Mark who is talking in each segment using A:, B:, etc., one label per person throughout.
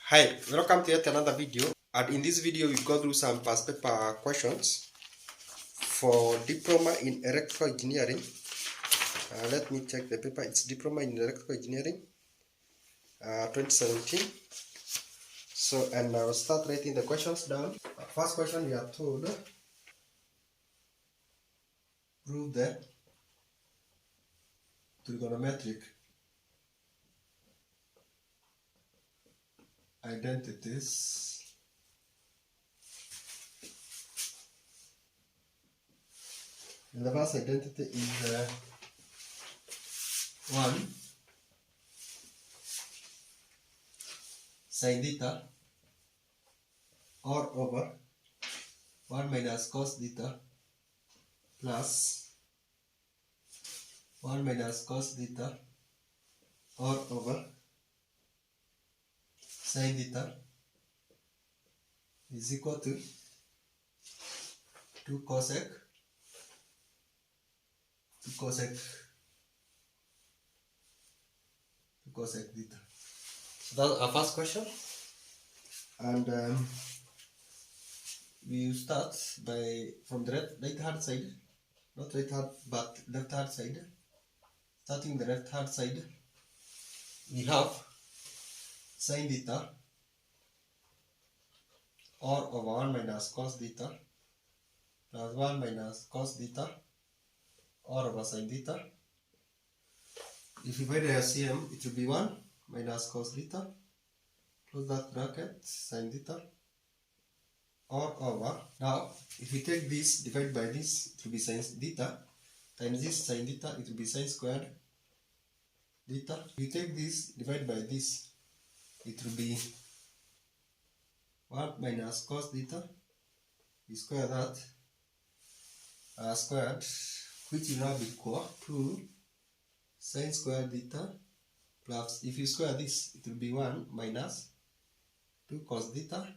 A: Hi, welcome to yet another video. And in this video, we go through some past paper questions for diploma in electrical engineering. Let me check the paper. It's diploma in electrical engineering 2017. So, and I'll start writing the questions down. First question, we are told prove the trigonometric identities. And the first identity is 1 sin theta or over 1 minus cos theta plus 1 minus cos theta or over sin theta is equal to 2 cosec theta. So that's our first question, and we start by from the right hand side, not right hand but left hand side. Starting the left hand side, we have sin theta or over 1 minus cos theta plus 1 minus cos theta or over sin theta. If you divide the LCM, it will be 1 minus cos theta, close that bracket, sin theta, or over. Now, if we take this, divide by this, it will be sin theta, times this sin theta, it will be sin squared theta. If we take this, divide by this, it will be 1 minus cos theta, we square that, squared, which will now be equal to sin squared theta plus, if you square this, it will be 1 minus 2 cos theta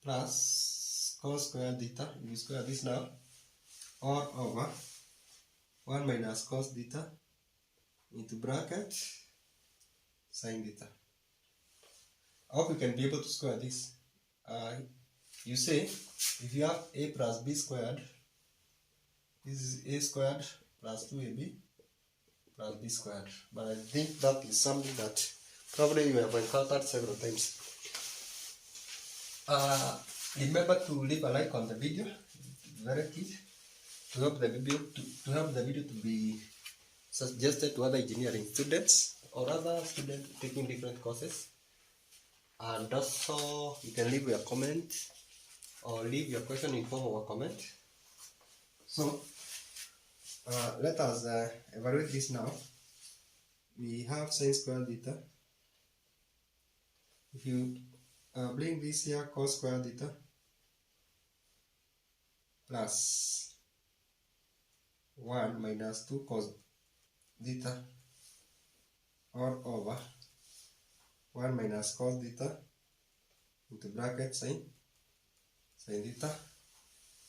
A: plus cos squared theta, if you square this now, or over 1 minus cos theta into bracket sin theta. I hope you can be able to square this. You say, if you have a plus b squared, this is a squared plus 2ab plus b squared. But I think that is something that probably you have encountered several times. Remember to leave a like on the video. It's very key to help the video to be suggested to other engineering students or other students taking different courses. And also you can leave your comment or leave your question in form of a comment. So let us evaluate this now. We have sin squared theta. If you bring this here, cos squared theta plus 1 minus 2 cos theta or over 1 minus cos theta into bracket sin theta.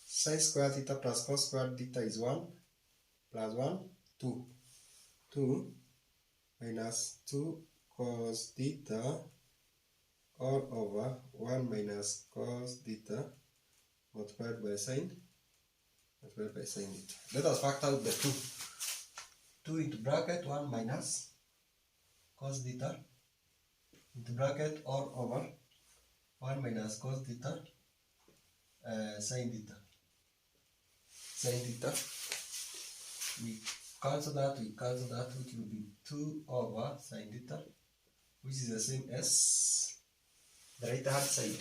A: Sin squared theta plus cos squared theta is 1 plus 1, 2. 2 minus 2 cos theta or over 1 minus cos theta multiplied by sin theta. Let us factor out the 2. 2 into bracket 1 minus cos theta into bracket or over 1 minus cos theta sin theta. We cancel that, which will be 2 over sin theta, which is the same as the right hand side,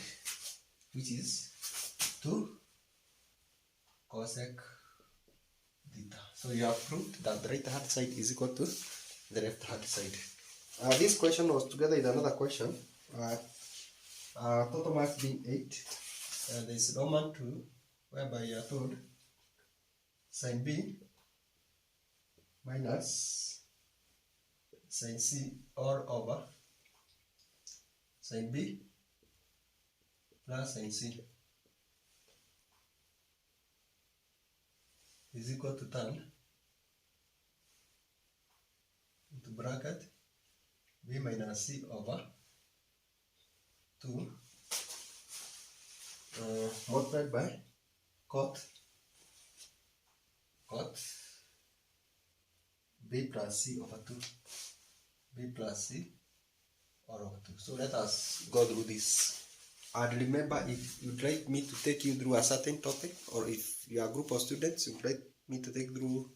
A: which is 2 cosec theta. So you have proved that the right hand side is equal to the left hand side. This question was together with another question, total marks being 8. There is Roman 2, whereby you are told sin B minus sin C or over sin B plus sin C is equal to tan into bracket B minus C over 2 multiplied by cot b plus c over 2. B plus c over 2. So let us go through this. And remember, if you'd like me to take you through a certain topic, or if you are a group of students, you'd like me to take through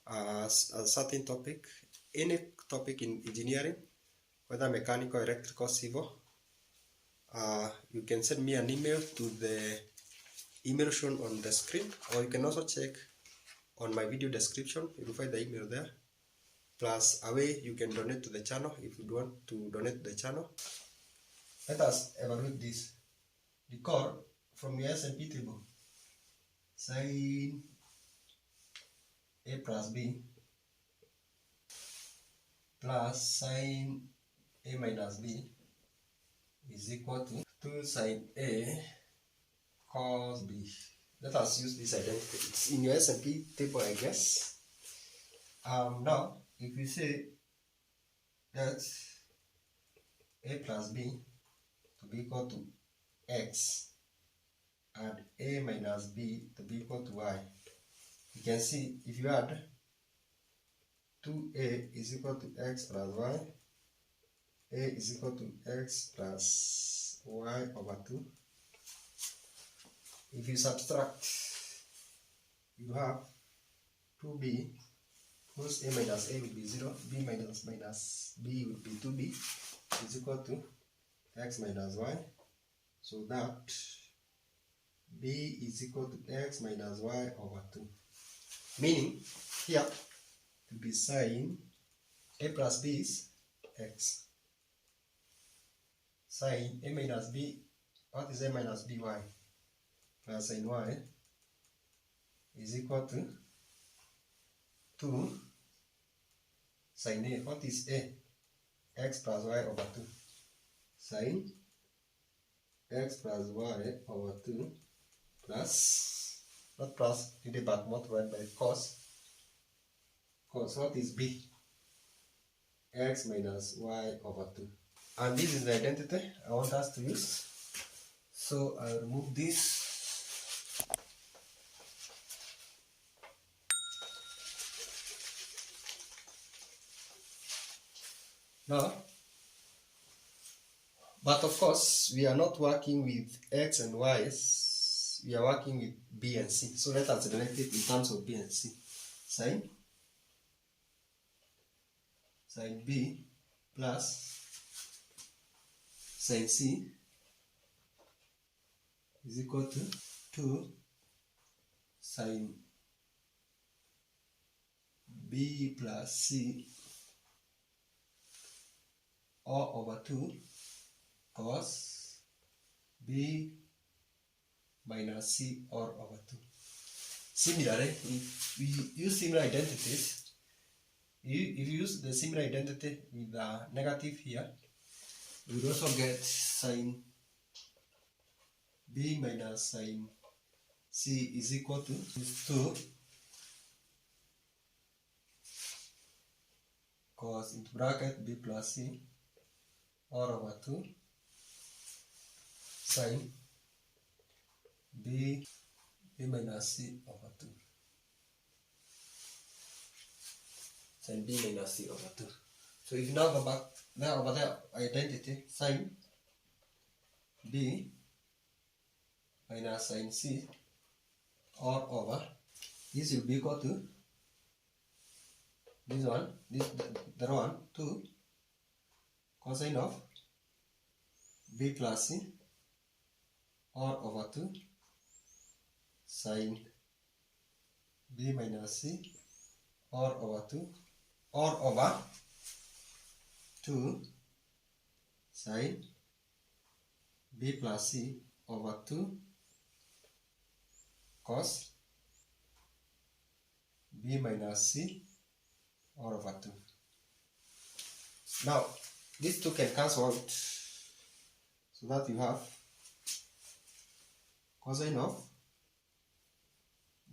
A: a certain topic, any topic in engineering, whether mechanical, electrical, civil, you can send me an email to the email shown on the screen, or you can also check on my video description. You will find the email there. Plus a way you can donate to the channel if you want to donate to the channel. Let us evaluate this. Recall from your S&P table, sin A plus B plus sin A minus B is equal to 2 sin A cos B. Let us use this identity. It's in your S&P table, I guess. Now, if we say that A plus B to be equal to X and A minus B to be equal to Y, you can see if you add 2A is equal to X plus Y, A is equal to X plus Y over 2. If you subtract, you have 2B whose A minus A will be 0, B minus B will be 2B is equal to X minus Y. So that B is equal to X minus Y over 2. Meaning, here to be sin A plus B is X. Sin A minus B, what is A minus B? Y. Plus sin Y is equal to 2 sin A. What is A? X plus Y over 2. Sin X plus Y over 2 plus, not plus, but multiplied by cos. Cos, what is B? X minus Y over 2. And this is the identity I want us to use. So I'll remove this. Now, but of course, we are not working with X and Y's, we are working with B and C. So let us write it in terms of B and C. Sin B plus sin C is equal to 2 sin B plus C all over 2 cos B minus C all over 2. Similarly, if we use similar identities, if you use the similar identity with a negative here, we will also get sin B minus sin C is equal to 2 cos into bracket B plus C all over 2 sin B minus C over 2. Sin B minus C over 2. So if you now go back there over there, identity sin B minus sin C all over, this will be equal to this one, the one 2 cosine of B plus C all over 2 sin B minus C all over 2 all over 2 sin B plus C over 2 cos B minus C all over 2. Now, these two can cancel out, so that you have cosine of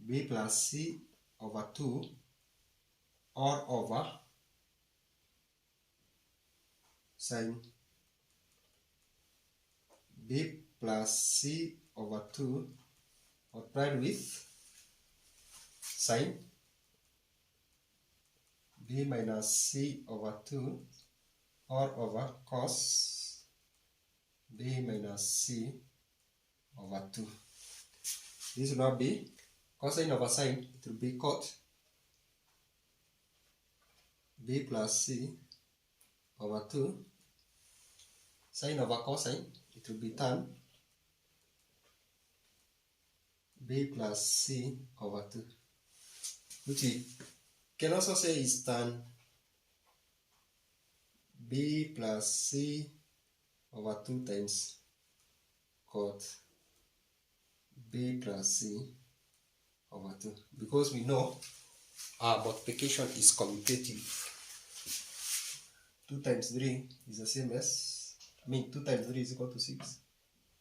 A: B plus C over 2 all over sin b plus c over 2 multiplied with sine b minus c over 2 or over cos b minus c over 2. This will not be cosine over sine, it will be cot b plus c over 2. Sine over cosine, it will be tan b plus c over 2, which we can also say is tan b plus c over 2 times cot b plus c over 2, because we know our multiplication is commutative. 2 times 3 is the same as, 2 times 3 is equal to 6,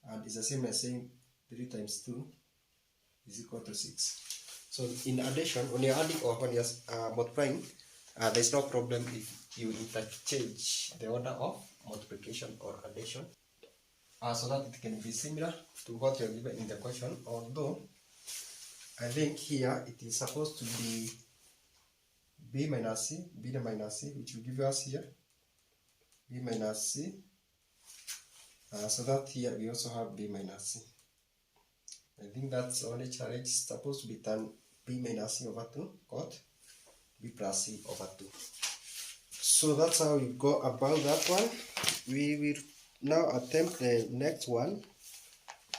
A: and it's the same as saying 3 times 2 is equal to 6. So in addition, when you're adding or when you're multiplying, there's no problem if you interchange the order of multiplication or addition, so that it can be similar to what you're given in the question, although I think here it is supposed to be b minus c, which will give us here b minus c, so that here we also have b minus c. I think that's the only challenge. It's supposed to be tan b minus c over 2 cot b plus c over 2. So that's how we go about that one. We will now attempt the next one.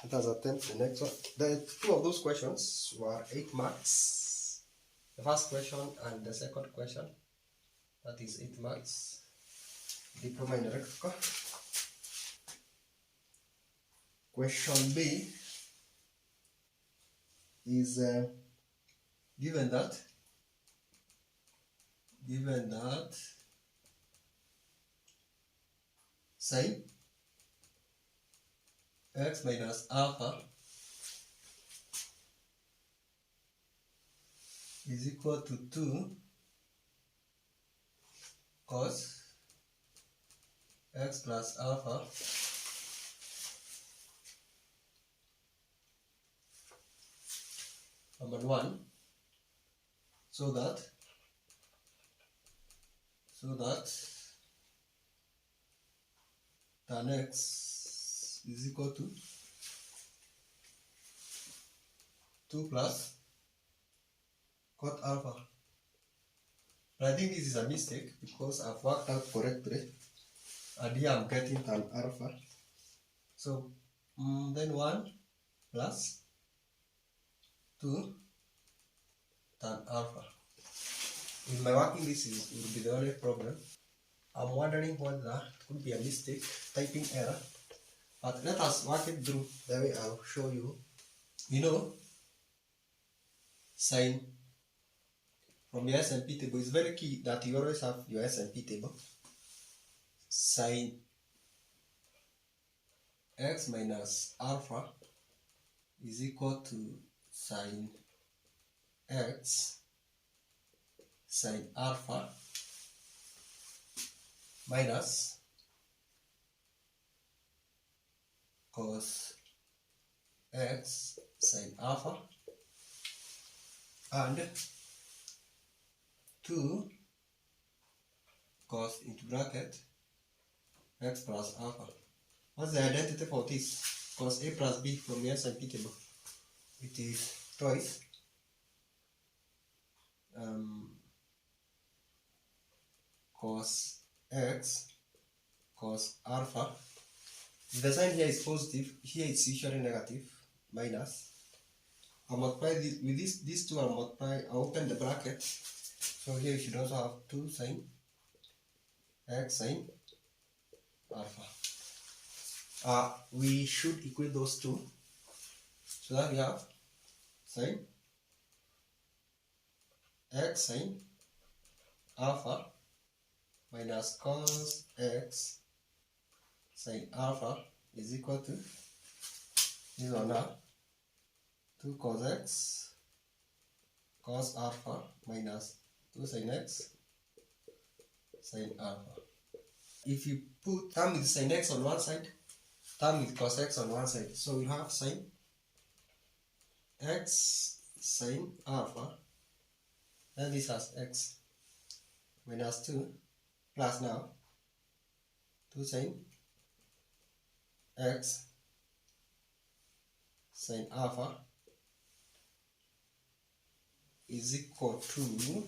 A: Let us attempt the next one. The two of those questions were 8 marks. The first question and the second question, that is 8 marks. Diploma in electrical. Question B is given that sine x minus alpha is equal to 2 cos x plus alpha number 1, so that tan x is equal to 2 plus cot alpha. But I think this is a mistake because I've worked out correctly and here I'm getting tan alpha. So then 1 plus 2 tan alpha. In my working this will be the only problem. I'm wondering whether that could be a mistake, typing error. But let us work it through the way I'll show you. You know, sine from your S&P table is very key that you always have your S&P table. Sine x minus alpha is equal to sine x sine alpha minus cos x sine alpha and 2 cos into bracket x plus alpha. What's the identity for this? Cos a plus b from the S&P table. It is twice cos x cos alpha. If the sign here is positive, here it's usually negative, minus. I'll multiply this, with these two I'll multiply, I'll open the bracket. So here you should also have 2 sine x sine alpha. We should equate those two. So that we have sine x sine alpha minus cos x sine alpha is equal to this one now 2 cos x cos alpha minus 2 sin x sin alpha. If you put term with sin x on one side term with cos x on one side. So we have sin x sin alpha, then this has x minus 2 plus now 2 sin x sin alpha is equal to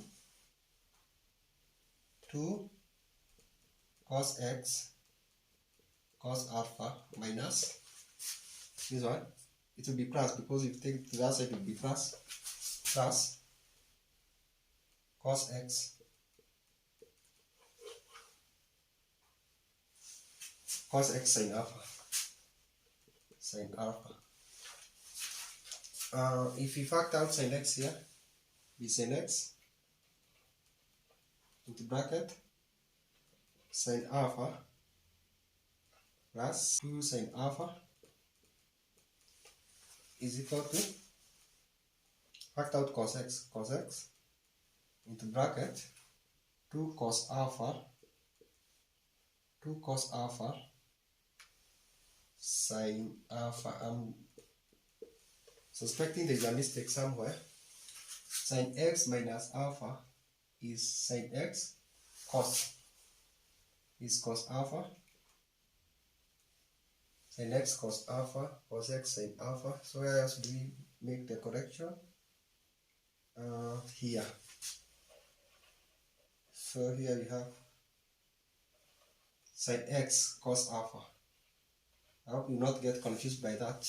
A: 2 cos x cos alpha minus this one. It will be plus because if you take it to that side it will be plus cos x sin alpha. If we factor out sin x here, be sin x into bracket sin alpha plus 2 sin alpha is equal to, factor out cos x into bracket 2 cos alpha sin alpha. I'm suspecting there's a mistake somewhere. Sin x minus alpha is sin x cos alpha, sin x cos alpha, cos x sin alpha. So where else do we make the correction? Here. So here we have sin x cos alpha. I hope you not get confused by that.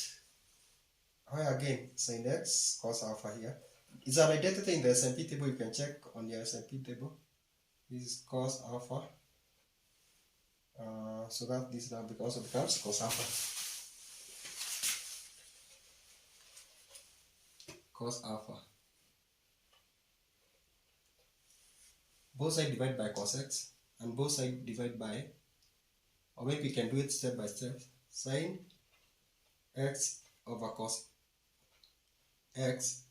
A: Again, sin x cos alpha here. It's an identity in the S&P table. You can check on your S&P table. This is cos alpha. So that this now also becomes cos alpha. Cos alpha. Both sides divide by cos x and both sides divide by, or maybe we can do it step by step. Sin x over cos x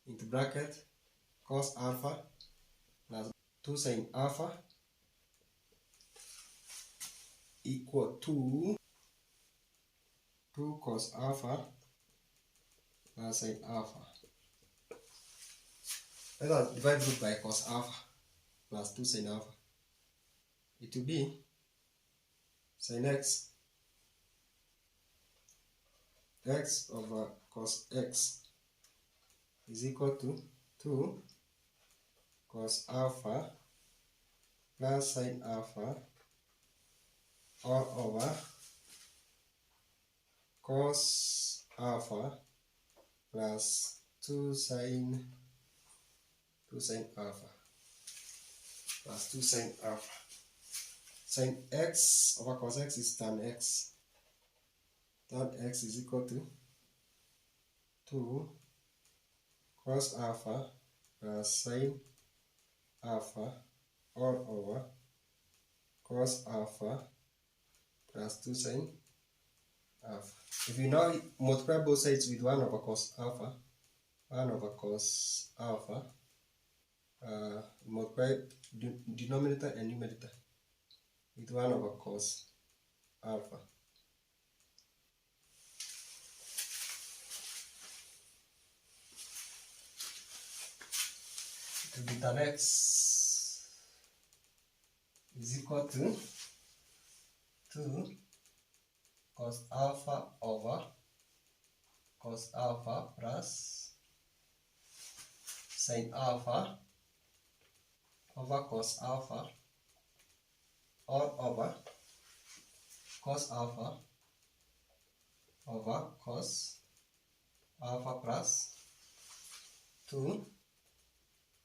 A: into bracket cos alpha plus 2 sin alpha equal to 2 cos alpha plus sin alpha. Let us divide both by cos alpha plus 2 sin alpha. It will be sin x over cos x is equal to 2 cos alpha plus sin alpha all over cos alpha plus 2 sin alpha plus 2 sin alpha. Sin x over cos x is tan x. Tan x is equal to 2 cos alpha plus sin alpha all over cos alpha plus 2 sin alpha. If you now multiply both sides with 1 over cos alpha, multiply denominator and numerator with 1 over cos alpha. To be tan x is equal to 2 cos alpha over cos alpha plus sin alpha over cos alpha all over cos alpha over cos alpha plus 2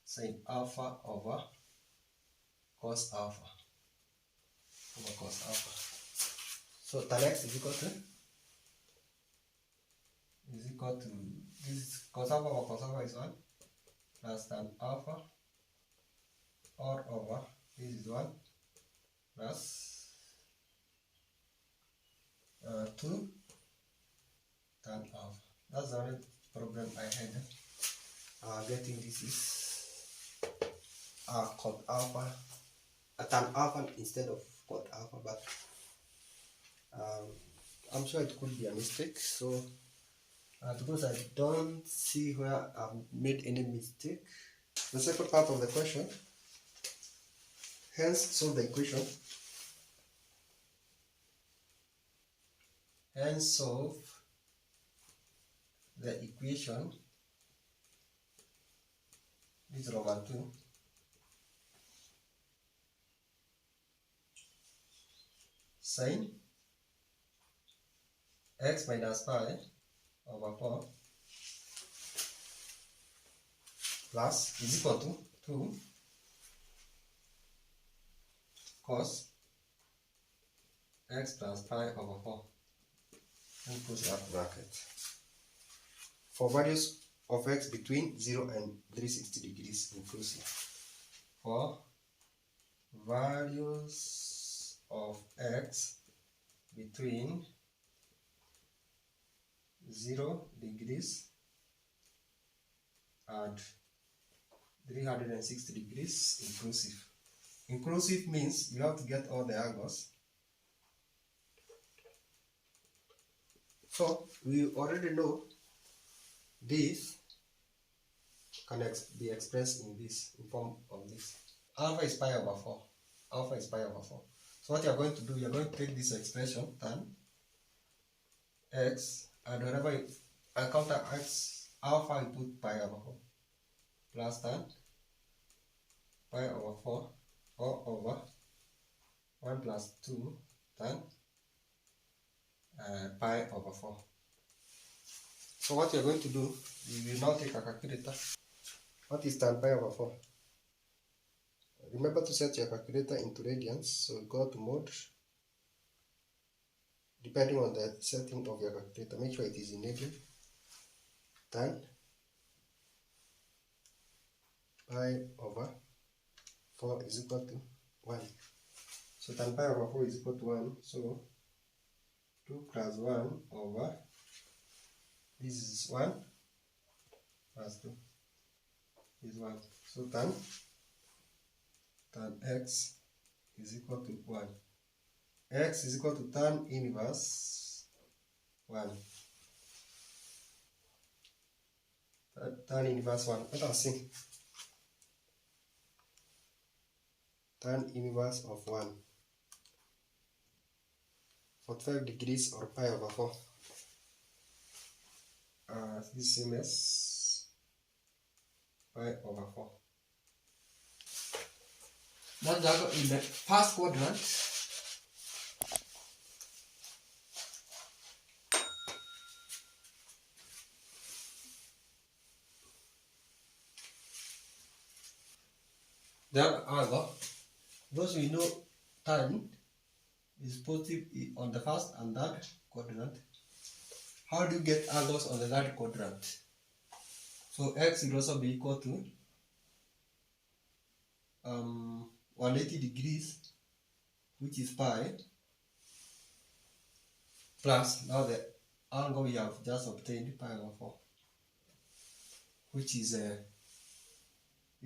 A: sin alpha over cos alpha over cos alpha. So tan x is equal to this cos alpha over cos alpha is 1 plus tan alpha all over this is 1 plus 2 tan alpha. That's the only problem I had. Getting this is cot alpha, tan alpha instead of cot alpha, but I'm sure it could be a mistake. So because I don't see where I've made any mistake. The second part of the question, hence solve the equation. Hence solve the equation. This is Roman 2. Sin x minus pi over 4 plus is equal to 2 cos x plus pi over 4 and put that bracket. For values of x between 0 and 360 degrees inclusive. For values of x between 0 degrees and 360 degrees inclusive. Inclusive means you have to get all the angles. So we already know this can be expressed in this, in form of this. Alpha is pi over 4. Alpha is pi over 4. So what you are going to do, you are going to take this expression, tan x, and whenever you encounter x, alpha, you put pi over 4, plus tan pi over 4, or over 1 plus 2 tan pi over 4. So what you are going to do, you will now take a calculator. What is tan pi over 4? Remember to set your calculator into radians, so go to mode. Depending on the setting of your calculator, make sure it is in radian. Tan pi over 4 is equal to 1. So tan pi over 4 is equal to 1. So 2 plus 1 over, this is 1 plus 2 is 1. So tan x is equal to 1. X is equal to tan inverse 1. Tan inverse 1. Let us see. Tan inverse of 1. 45 degrees or pi over 4. This same as pi over 4. Now in the first quadrant, the angle, those we know tan is positive on the first and third quadrant. How do you get angles on the third quadrant? So x will also be equal to 180 degrees, which is pi, plus now the angle we have just obtained, pi over 4, which is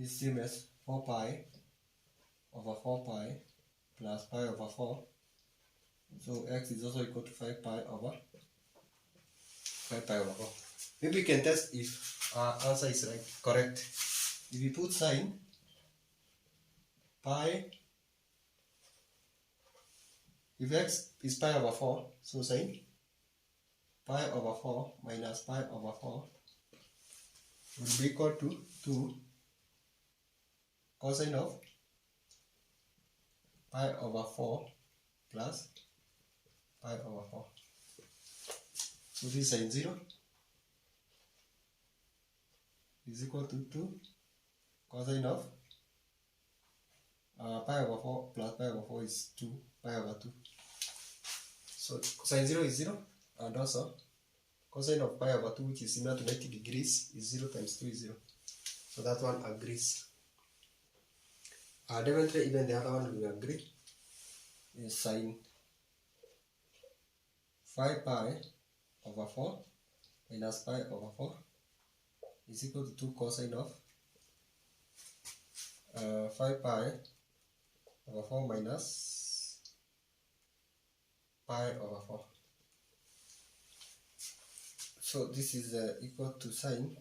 A: same as 4 pi over 4 pi plus pi over 4. So x is also equal to 5 pi over 5 pi over 4. Maybe we can test if our answer is correct. If we put sin pi, if x is pi over 4, so sin pi over 4 minus pi over 4 will be equal to 2 cosine of pi over 4 plus pi over 4. So this sin 0 is equal to 2 cosine of pi over 4 plus pi over 4 is 2 pi over 2. So sin 0 is 0, and also cosine of pi over 2, which is similar to 90 degrees, is 0 times 2 is 0. So that one agrees. Definitely even the other one will agree. Is sin 5 pi over 4 minus pi over 4 is equal to 2 cosine of 5 pi over 4 minus pi over 4. So this is equal to sine.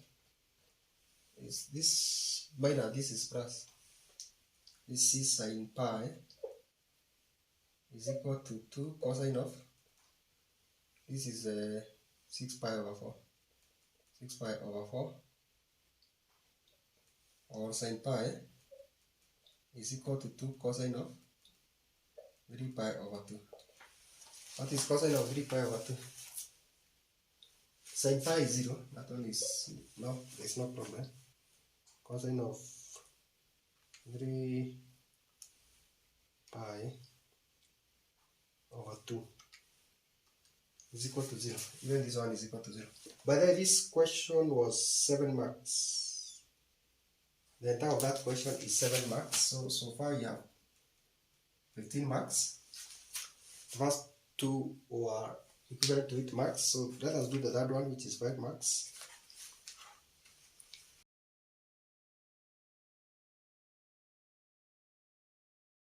A: Is this minus? This is plus. This is sine pi is equal to 2 cosine of. This is 6 pi over 4. 6 pi over 4. Or sine pi is equal to 2 cosine of 3 pi over 2. What is cosine of 3 pi over 2? Sine pi is 0. That one is no, there's no problem. Cosine of 3 pi over 2 is equal to 0. Even this one is equal to 0. By the way, this question was 7 marks. The entire of that question is 7 marks. So far you have 15 marks. The first two were equivalent to 8 marks. So let us do the third one, which is 5 marks.